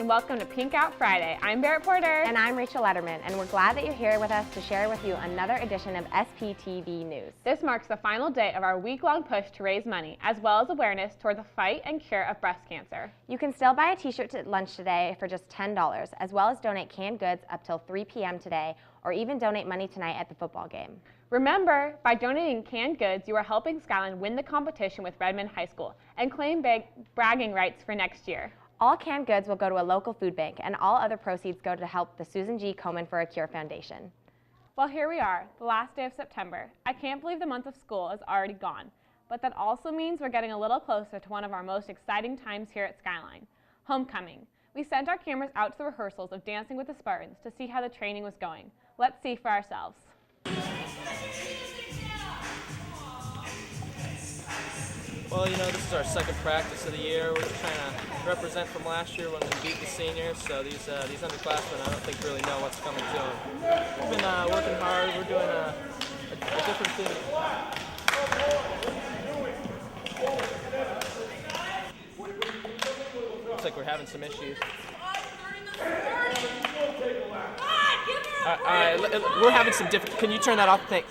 and welcome to Pink Out Friday. I'm Barrett Porter. And I'm Rachel Letterman, and we're glad that you're here with us to share with you another edition of SPTV News. This marks the final day of our week-long push to raise money, as well as awareness toward the fight and cure of breast cancer. You can still buy a t-shirt at lunch today for just $10, as well as donate canned goods up till 3 p.m. today, or even donate money tonight at the football game. Remember, by donating canned goods, you are helping Skyline win the competition with Redmond High School and claim bragging rights for next year. All canned goods will go to a local food bank, and all other proceeds go to help the Susan G. Komen for a Cure Foundation. Well, here we are, the last day of September. I can't believe the month of school is already gone, but that also means we're getting a little closer to one of our most exciting times here at Skyline, homecoming. We sent our cameras out to the rehearsals of Dancing with the Spartans to see how the training was going. Let's see for ourselves. Well, you know, this is our second practice of the year. We're just trying to represent from last year when we beat the seniors, so these underclassmen, I don't think really know what's coming to them. We've been working hard. We're doing a different thing. Looks like we're having some issues. All right, we're having some different. Can you turn that off? Thanks.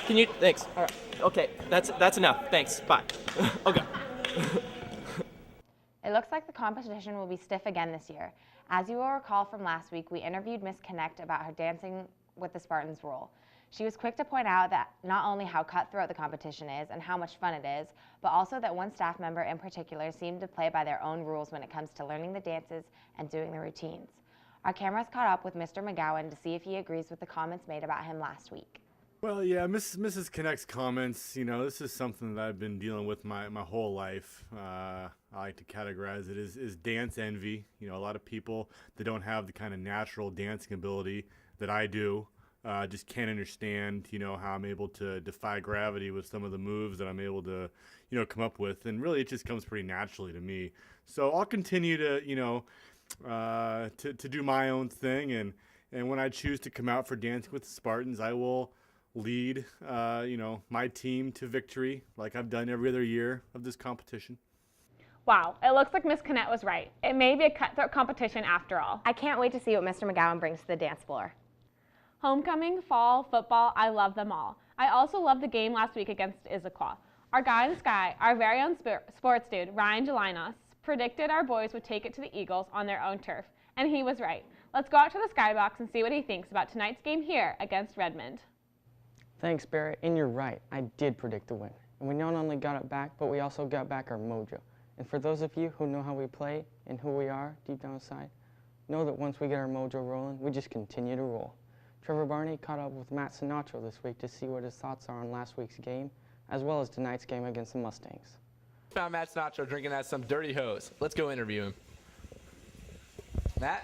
Can you? Thanks. All right. Okay, that's enough. Thanks. Bye. Okay. It looks like the competition will be stiff again this year. As you will recall from last week, we interviewed Miss Connect about her Dancing with the Spartans role. She was quick to point out that not only how cutthroat the competition is and how much fun it is, but also that one staff member in particular seemed to play by their own rules when it comes to learning the dances and doing the routines. Our cameras caught up with Mr. McGowan to see if he agrees with the comments made about him last week. Well, yeah, Mrs. Connect's comments, you know, this is something that I've been dealing with my whole life. I like to categorize it as dance envy. You know, a lot of people that don't have the kind of natural dancing ability that I do just can't understand, you know, how I'm able to defy gravity with some of the moves that I'm able to, you know, come up with. And really, it just comes pretty naturally to me. So I'll continue to, you know, to do my own thing. And when I choose to come out for Dancing with the Spartans, I will lead, you know, my team to victory like I've done every other year of this competition. Wow, it looks like Miss Connect was right. It may be a cutthroat competition after all. I can't wait to see what Mr. McGowan brings to the dance floor. Homecoming, fall, football, I love them all. I also loved the game last week against Issaquah. Our guy in the sky, our very own sports dude, Ryan Jelinas, predicted our boys would take it to the Eagles on their own turf, and he was right. Let's go out to the skybox and see what he thinks about tonight's game here against Redmond. Thanks, Barrett, and you're right. I did predict the win. And we not only got it back, but we also got back our mojo. And for those of you who know how we play and who we are deep down inside, know that once we get our mojo rolling, we just continue to roll. Trevor Barney caught up with Matt Sinatra this week to see what his thoughts are on last week's game, as well as tonight's game against the Mustangs. Found Matt Sinatra drinking at some dirty hose. Let's go interview him. Matt?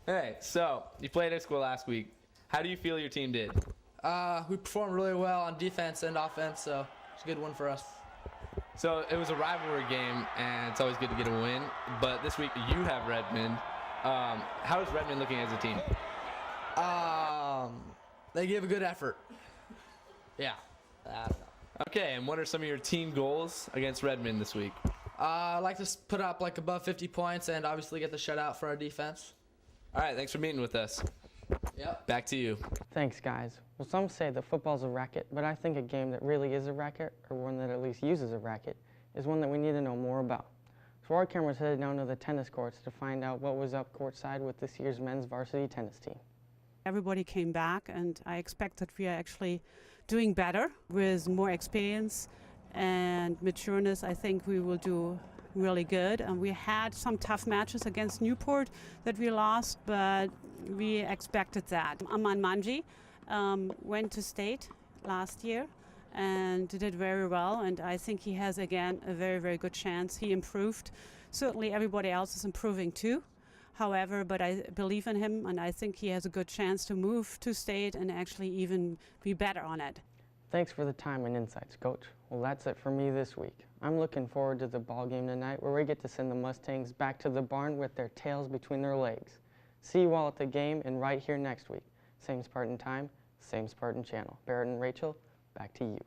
Hey, so you played at school last week. How do you feel your team did? We performed really well on defense and offense, so it's a good one for us. So it was a rivalry game, and it's always good to get a win. But this week you have Redmond. How is Redmond looking as a team? They give a good effort. Yeah. Okay, and what are some of your team goals against Redmond this week? I'd like to put up like above 50 points and obviously get the shutout for our defense. All right, thanks for meeting with us. Yep. Back to you. Thanks, guys. Well, some say that football's a racket, but I think a game that really is a racket, or one that at least uses a racket, is one that we need to know more about. So our camera's headed down to the tennis courts to find out what was up courtside with this year's men's varsity tennis team. Everybody came back, and I expect that we are actually doing better with more experience and matureness. I think we will do really good. And we had some tough matches against Newport that we lost, but we expected that. Aman Manji went to state last year and did very well, and I think he has again a very, very good chance. He improved. Certainly everybody else is improving too. However, but I believe in him, and I think he has a good chance to move to state and actually even be better on it. Thanks for the time and insights, Coach. Well, that's it for me this week. I'm looking forward to the ball game tonight, where we get to send the Mustangs back to the barn with their tails between their legs. See you all at the game and right here next week. Same Spartan time, same Spartan channel. Barrett and Rachel, back to you.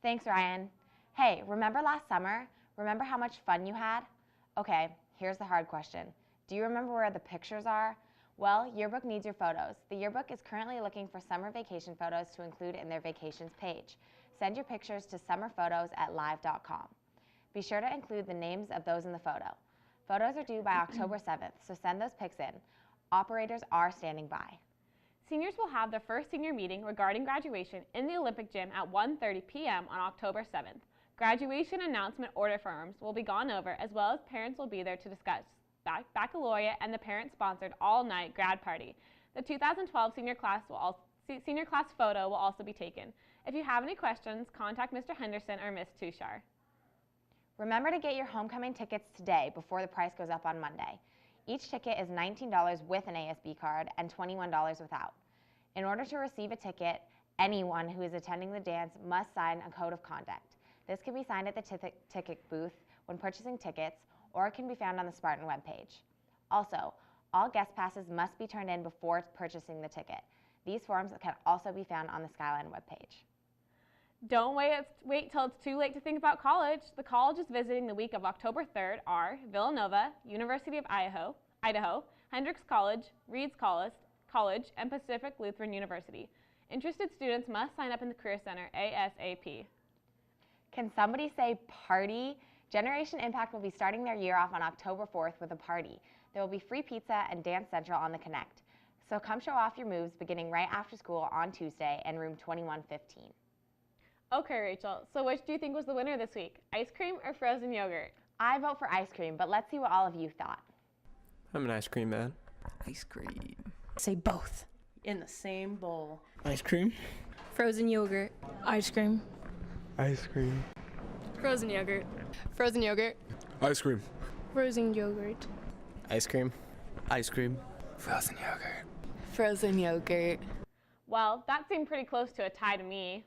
Thanks, Ryan. Hey, remember last summer? Remember how much fun you had? Okay, here's the hard question. Do you remember where the pictures are? Well, Yearbook needs your photos. The Yearbook is currently looking for summer vacation photos to include in their vacations page. Send your pictures to summerphotos@live.com. Be sure to include the names of those in the photo. Photos are due by October 7th, so send those pics in. Operators are standing by. Seniors will have their first senior meeting regarding graduation in the Olympic Gym at 1:30 p.m. on October 7th. Graduation announcement order forms will be gone over, as well as parents will be there to discuss baccalaureate and the parent-sponsored all-night grad party. The 2012 senior class photo will also be taken. If you have any questions, contact Mr. Henderson or Ms. Tushar. Remember to get your homecoming tickets today before the price goes up on Monday. Each ticket is $19 with an ASB card and $21 without. In order to receive a ticket, anyone who is attending the dance must sign a code of conduct. This can be signed at the ticket booth when purchasing tickets, or it can be found on the Spartan webpage. Also, all guest passes must be turned in before purchasing the ticket. These forms can also be found on the Skyline webpage. Don't wait till it's too late to think about college. The colleges visiting the week of October 3rd are Villanova, University of Idaho, Hendrix College, Reed's College, and Pacific Lutheran University. Interested students must sign up in the Career Center ASAP. Can somebody say party? Generation Impact will be starting their year off on October 4th with a party. There will be free pizza and Dance Central on the Connect. So come show off your moves beginning right after school on Tuesday in room 2115. Okay, Rachel, so which do you think was the winner this week? Ice cream or frozen yogurt? I vote for ice cream, but let's see what all of you thought. I'm an ice cream man. Ice cream. Say both. In the same bowl. Ice cream. Frozen yogurt. Ice cream. Ice cream. Frozen yogurt. Frozen yogurt. Ice cream. Frozen yogurt. Ice cream. Ice cream. Frozen yogurt. Frozen yogurt. Well, that seemed pretty close to a tie to me.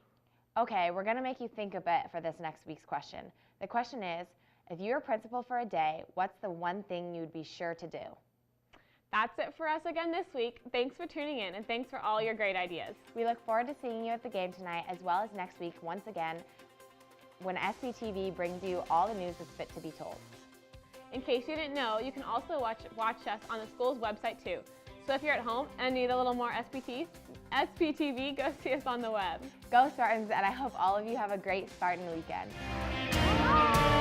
Okay, we're going to make you think a bit for this next week's question. The question is, if you were principal for a day, what's the one thing you'd be sure to do? That's it for us again this week. Thanks for tuning in, and thanks for all your great ideas. We look forward to seeing you at the game tonight, as well as next week once again when SPTV brings you all the news that's fit to be told. In case you didn't know, you can also watch us on the school's website too. So if you're at home and need a little more SPTV, go see us on the web. Go Spartans, and I hope all of you have a great Spartan weekend. Bye.